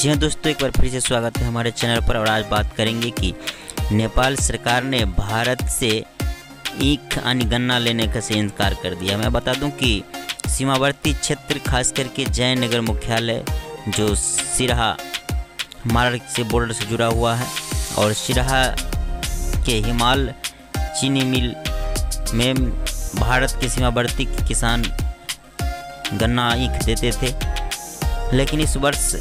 जी हाँ दोस्तों, एक बार फिर से स्वागत है हमारे चैनल पर। और आज बात करेंगे कि नेपाल सरकार ने भारत से ईख यानी गन्ना लेने का से इनकार कर दिया। मैं बता दूं कि सीमावर्ती क्षेत्र खास करके जयनगर मुख्यालय जो सिरहा महाराष्ट्र से बॉर्डर से जुड़ा हुआ है, और सिरहा के हिमाल चीनी मिल में भारत के सीमावर्ती किसान गन्ना ईख देते थे। लेकिन इस वर्ष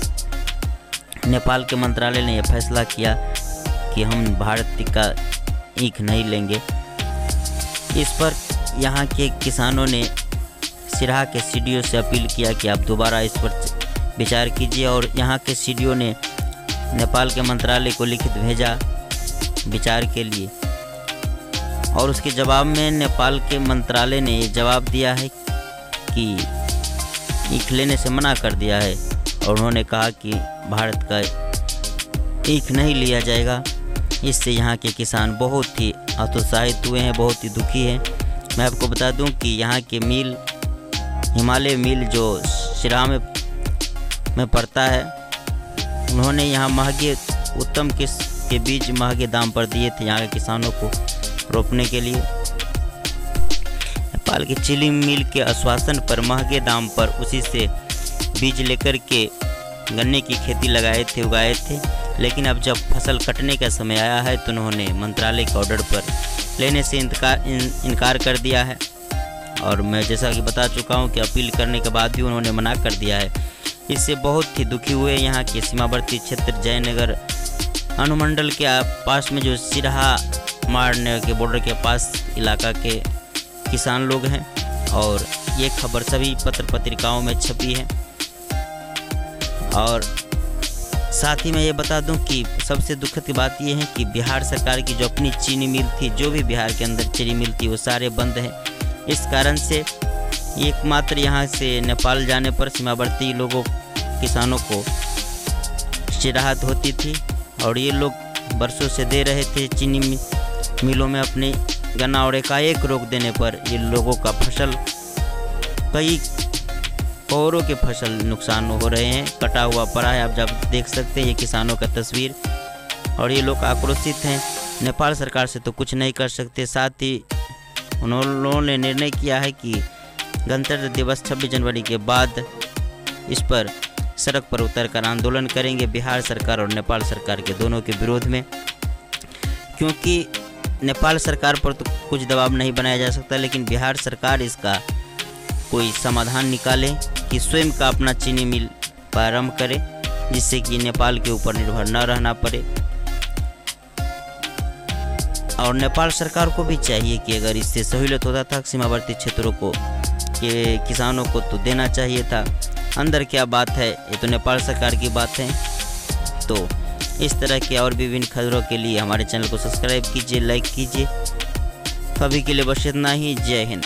नेपाल के मंत्रालय ने यह फैसला किया कि हम भारत का ईख नहीं लेंगे। इस पर यहाँ के किसानों ने सिरहा के सीडीओ से अपील किया कि आप दोबारा इस पर विचार कीजिए, और यहाँ के सीडीओ ने नेपाल के मंत्रालय को लिखित भेजा विचार के लिए। और उसके जवाब में नेपाल के मंत्रालय ने जवाब दिया है कि ईख लेने से मना कर दिया है, और उन्होंने कहा कि भारत का ईख नहीं लिया जाएगा। इससे यहाँ के किसान बहुत ही हतोत्साहित हुए हैं, बहुत ही दुखी हैं। मैं आपको बता दूं कि यहाँ के मिल हिमालय मिल जो सिरहा में पड़ता है, उन्होंने यहाँ महंगे उत्तम किस्म के बीज महंगे दाम पर दिए थे यहाँ के किसानों को रोपने के लिए। नेपाल के चीनी मिल के आश्वासन पर महंगे दाम पर उसी से बीज लेकर के गन्ने की खेती उगाए थे। लेकिन अब जब फसल कटने का समय आया है तो उन्होंने मंत्रालय के ऑर्डर पर लेने से इनकार कर दिया है। और मैं जैसा कि बता चुका हूं कि अपील करने के बाद भी उन्होंने मना कर दिया है। इससे बहुत ही दुखी हुए यहाँ के सीमावर्ती क्षेत्र जयनगर अनुमंडल के पास में जो सिरहा मारने के बॉर्डर के पास इलाका के किसान लोग हैं। और ये खबर सभी पत्र पत्रिकाओं में छपी है। और साथ ही मैं ये बता दूं कि सबसे दुखद की बात ये है कि बिहार सरकार की जो अपनी चीनी मिल थी, जो भी बिहार के अंदर चीनी मिल थी, वो सारे बंद हैं। इस कारण से एकमात्र यहाँ से नेपाल जाने पर सीमावर्ती लोगों किसानों को राहत होती थी। और ये लोग बरसों से दे रहे थे चीनी मिलों में अपने गन्ना, और एकाएक रोक देने पर ये लोगों का फसल कई करोड़ों के फसल नुकसान हो रहे हैं, कटा हुआ पड़ा है। आप जब देख सकते हैं ये किसानों का तस्वीर, और ये लोग आक्रोशित हैं। नेपाल सरकार से तो कुछ नहीं कर सकते। साथ ही उन्होंने निर्णय किया है कि गणतंत्र दिवस 26 जनवरी के बाद इस पर सड़क पर उतरकर आंदोलन करेंगे बिहार सरकार और नेपाल सरकार के दोनों के विरोध में। क्योंकि नेपाल सरकार पर तो कुछ दबाव नहीं बनाया जा सकता, लेकिन बिहार सरकार इसका कोई समाधान निकाले कि स्वयं का अपना चीनी मिल प्रारंभ करे, जिससे कि नेपाल के ऊपर निर्भर न रहना पड़े। और नेपाल सरकार को भी चाहिए कि अगर इससे सहूलियत होता था सीमावर्ती क्षेत्रों को के किसानों को तो देना चाहिए था। अंदर क्या बात है, ये तो नेपाल सरकार की बात है। तो इस तरह के और विभिन्न खबरों के लिए हमारे चैनल को सब्सक्राइब कीजिए, लाइक कीजिए। अभी के लिए बस इतना ही। जय हिंद।